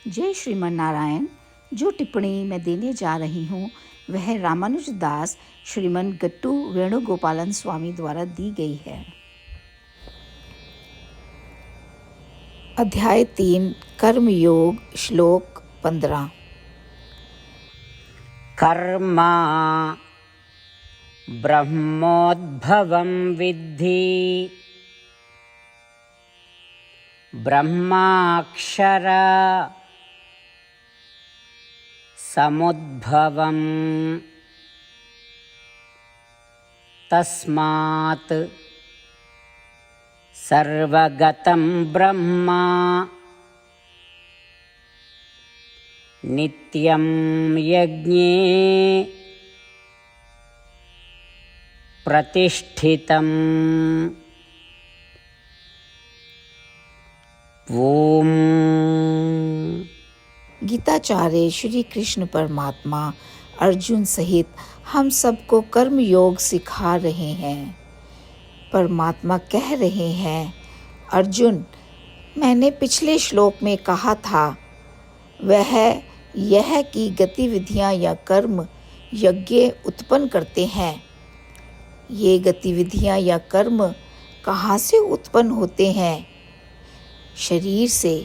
जय श्रीमन नारायण। जो टिप्पणी मैं देने जा रही हूँ वह रामानुज दास श्रीमन गट्टू वेणुगोपालन स्वामी द्वारा दी गई है। अध्याय 3 कर्म योग, श्लोक 15। कर्मा ब्रह्मोद्भवं विद्धि ब्रह्माक्षर समुद्भवम् तस्मात् सर्वगतं ब्रह्मा नित्यं यज्ञे प्रतिष्ठितम्। ओम। गीताचार्य श्री कृष्ण परमात्मा अर्जुन सहित हम सबको कर्म योग सिखा रहे हैं। परमात्मा कह रहे हैं, अर्जुन, मैंने पिछले श्लोक में कहा था वह यह कि गतिविधियां या कर्म यज्ञ उत्पन्न करते हैं। ये गतिविधियां या कर्म कहाँ से उत्पन्न होते हैं? शरीर से।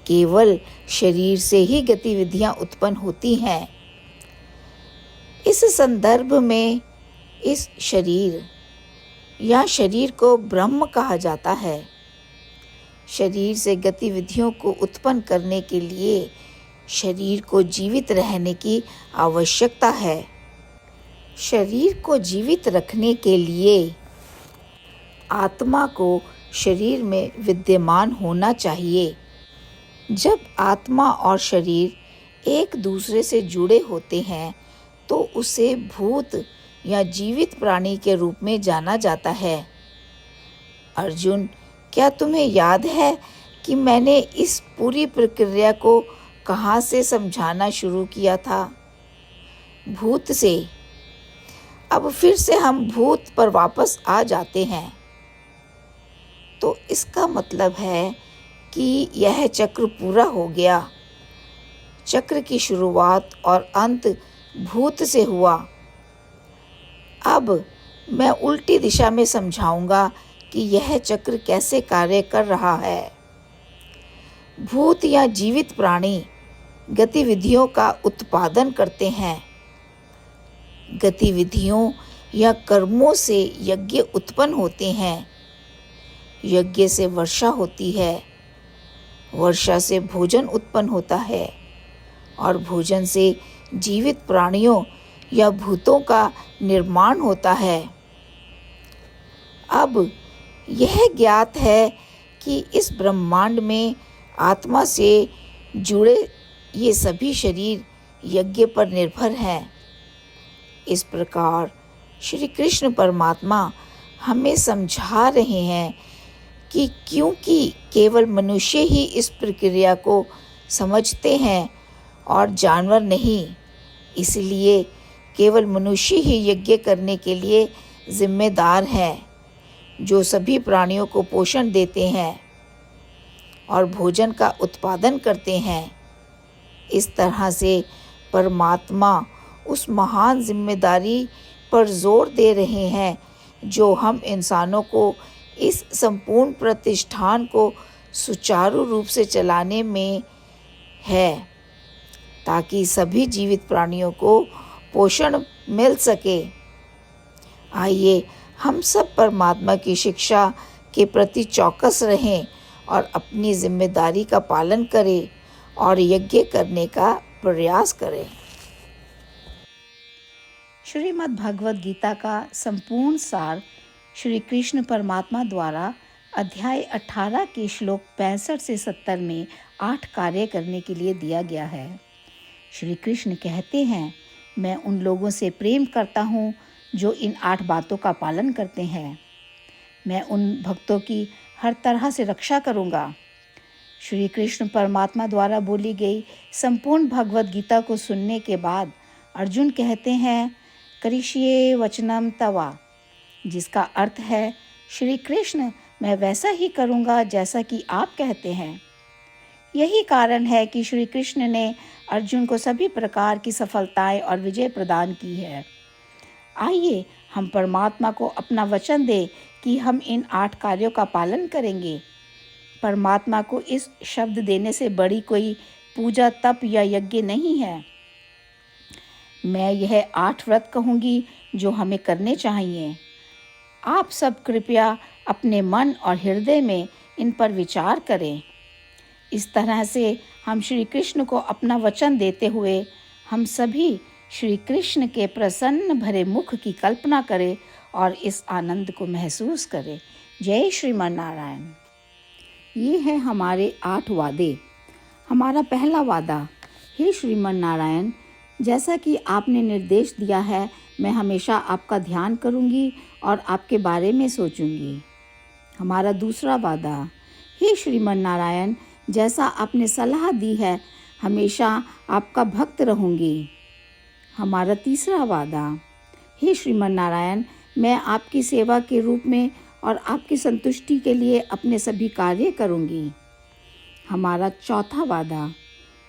केवल शरीर से ही गतिविधियां उत्पन्न होती हैं। इस संदर्भ में इस शरीर या शरीर को ब्रह्म कहा जाता है। शरीर से गतिविधियों को उत्पन्न करने के लिए शरीर को जीवित रहने की आवश्यकता है। शरीर को जीवित रखने के लिए आत्मा को शरीर में विद्यमान होना चाहिए। जब आत्मा और शरीर एक दूसरे से जुड़े होते हैं तो उसे भूत या जीवित प्राणी के रूप में जाना जाता है। अर्जुन, क्या तुम्हें याद है कि मैंने इस पूरी प्रक्रिया को कहाँ से समझाना शुरू किया था? भूत से। अब फिर से हम भूत पर वापस आ जाते हैं। तो इसका मतलब है कि यह चक्र पूरा हो गया। चक्र की शुरुआत और अंत भूत से हुआ। अब मैं उल्टी दिशा में समझाऊंगा कि यह चक्र कैसे कार्य कर रहा है। भूत या जीवित प्राणी गतिविधियों का उत्पादन करते हैं। गतिविधियों या कर्मों से यज्ञ उत्पन्न होते हैं। यज्ञ से वर्षा होती है। वर्षा से भोजन उत्पन्न होता है और भोजन से जीवित प्राणियों या भूतों का निर्माण होता है। अब यह ज्ञात है कि इस ब्रह्मांड में आत्मा से जुड़े ये सभी शरीर यज्ञ पर निर्भर हैं। इस प्रकार श्री कृष्ण परमात्मा हमें समझा रहे हैं कि क्योंकि केवल मनुष्य ही इस प्रक्रिया को समझते हैं और जानवर नहीं, इसलिए केवल मनुष्य ही यज्ञ करने के लिए जिम्मेदार है, जो सभी प्राणियों को पोषण देते हैं और भोजन का उत्पादन करते हैं। इस तरह से परमात्मा उस महान जिम्मेदारी पर जोर दे रहे हैं जो हम इंसानों को इस संपूर्ण प्रतिष्ठान को सुचारू रूप से चलाने में है, ताकि सभी जीवित प्राणियों को पोषण मिल सके। आइए हम सब परमात्मा की शिक्षा के प्रति चौकस रहें और अपनी जिम्मेदारी का पालन करें और यज्ञ करने का प्रयास करें। श्रीमद् भगवद गीता का संपूर्ण सार श्री कृष्ण परमात्मा द्वारा अध्याय 18 के श्लोक 65 से 70 में 8 कार्य करने के लिए दिया गया है। श्री कृष्ण कहते हैं, मैं उन लोगों से प्रेम करता हूँ जो इन 8 बातों का पालन करते हैं। मैं उन भक्तों की हर तरह से रक्षा करूँगा। श्री कृष्ण परमात्मा द्वारा बोली गई संपूर्ण भगवद गीता को सुनने के बाद अर्जुन कहते हैं, करिष्ये वचनम तवा, जिसका अर्थ है, श्री कृष्ण, मैं वैसा ही करूँगा जैसा कि आप कहते हैं। यही कारण है कि श्री कृष्ण ने अर्जुन को सभी प्रकार की सफलताएं और विजय प्रदान की है। आइए हम परमात्मा को अपना वचन दें कि हम इन 8 कार्यों का पालन करेंगे। परमात्मा को इस शब्द देने से बड़ी कोई पूजा, तप या यज्ञ नहीं है। मैं यह 8 व्रत कहूँगी जो हमें करने चाहिए। आप सब कृपया अपने मन और हृदय में इन पर विचार करें। इस तरह से हम श्री कृष्ण को अपना वचन देते हुए हम सभी श्री कृष्ण के प्रसन्न भरे मुख की कल्पना करें और इस आनंद को महसूस करें। जय श्रीमान नारायण। ये है हमारे 8 वादे। हमारा पहला वादा, हे श्रीमान नारायण, जैसा कि आपने निर्देश दिया है, मैं हमेशा आपका ध्यान करूंगी और आपके बारे में सोचूंगी। हमारा दूसरा वादा, हे श्रीमान नारायण, जैसा आपने सलाह दी है, हमेशा आपका भक्त रहूंगी। हमारा तीसरा वादा, हे श्रीमान नारायण, मैं आपकी सेवा के रूप में और आपकी संतुष्टि के लिए अपने सभी कार्य करूंगी। हमारा चौथा वादा,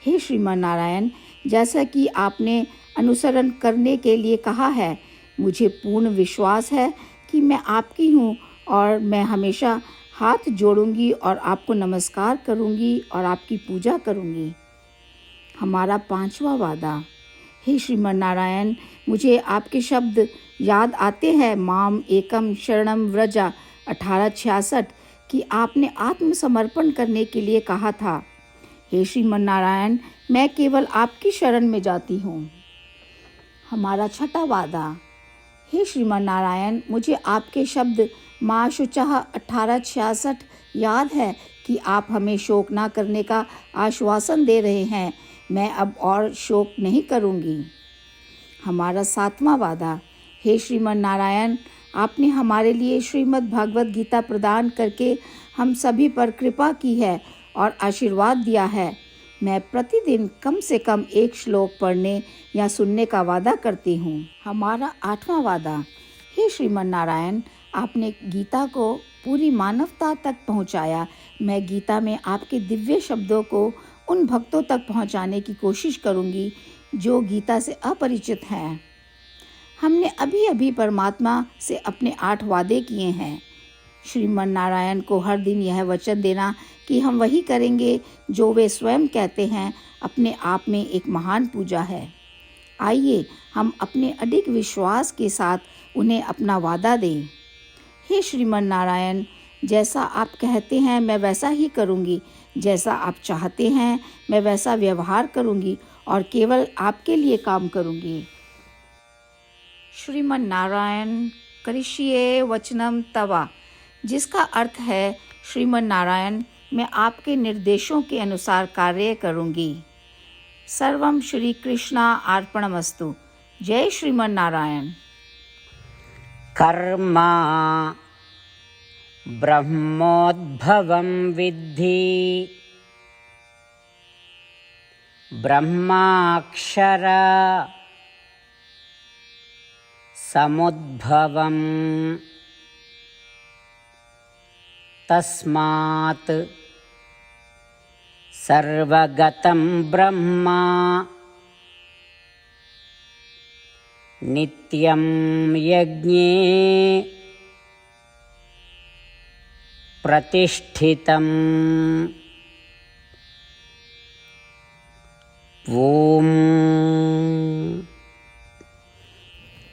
हे श्रीमान नारायण, जैसा कि आपने अनुसरण करने के लिए कहा है, मुझे पूर्ण विश्वास है कि मैं आपकी हूँ और मैं हमेशा हाथ जोड़ूंगी और आपको नमस्कार करूंगी और आपकी पूजा करूंगी। हमारा पांचवा वादा, हे श्रीमान नारायण, मुझे आपके शब्द याद आते हैं, माम एकम शरणम व्रजा 1866, कि आपने आत्मसमर्पण करने के लिए कहा था। हे श्रीमान नारायण, मैं केवल आपकी शरण में जाती हूँ। हमारा छठा वादा, हे श्रीमान नारायण, मुझे आपके शब्द माँ शुचः 1866 याद है कि आप हमें शोक ना करने का आश्वासन दे रहे हैं। मैं अब और शोक नहीं करूँगी। हमारा सातवां वादा, हे श्रीमान नारायण, आपने हमारे लिए श्रीमद् भागवत गीता प्रदान करके हम सभी पर कृपा की है और आशीर्वाद दिया है। मैं प्रतिदिन कम से कम 1 श्लोक पढ़ने या सुनने का वादा करती हूँ। हमारा 8वां वादा, हे श्रीमान नारायण, आपने गीता को पूरी मानवता तक पहुँचाया। मैं गीता में आपके दिव्य शब्दों को उन भक्तों तक पहुँचाने की कोशिश करूँगी जो गीता से अपरिचित हैं। हमने अभी अभी परमात्मा से अपने 8 वादे किए हैं। श्रीमान नारायण को हर दिन यह वचन देना कि हम वही करेंगे जो वे स्वयं कहते हैं, अपने आप में एक महान पूजा है। आइए हम अपने अडिग विश्वास के साथ उन्हें अपना वादा दें। हे श्रीमान नारायण, जैसा आप कहते हैं मैं वैसा ही करूँगी, जैसा आप चाहते हैं मैं वैसा व्यवहार करूँगी और केवल आपके लिए काम करूँगी। श्रीमान नारायण करिष्ये वचनम तवा, जिसका अर्थ है, श्रीमान नारायण, मैं आपके निर्देशों के अनुसार कार्य करूँगी। सर्वम श्री कृष्णा अर्पणमस्तु। जय श्रीमान नारायण। कर्मा ब्रह्मोद्भवं विद्धि, ब्रह्माक्षर समुद्भवम्, तस्मात् सर्वगतं ब्रह्मा नित्यं यज्ञे प्रतिष्ठितम्। ॐ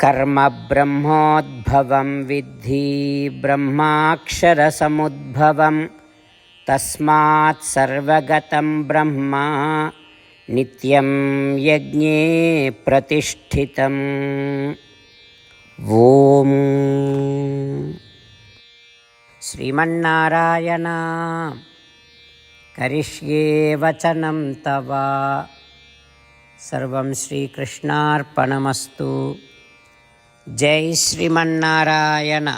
कर्म ब्रह्मोद्भवं विद्धि, ब्रह्माक्षरसमुद्भवं, तस्मात् सर्वगतं ब्रह्मा नित्यं यज्ञे प्रतिष्ठितम्। ॐ श्रीमन्नारायण करिष्ये वचनं तव। सर्वं श्रीकृष्णार्पणमस्तु। जय श्रीमन्नारायण।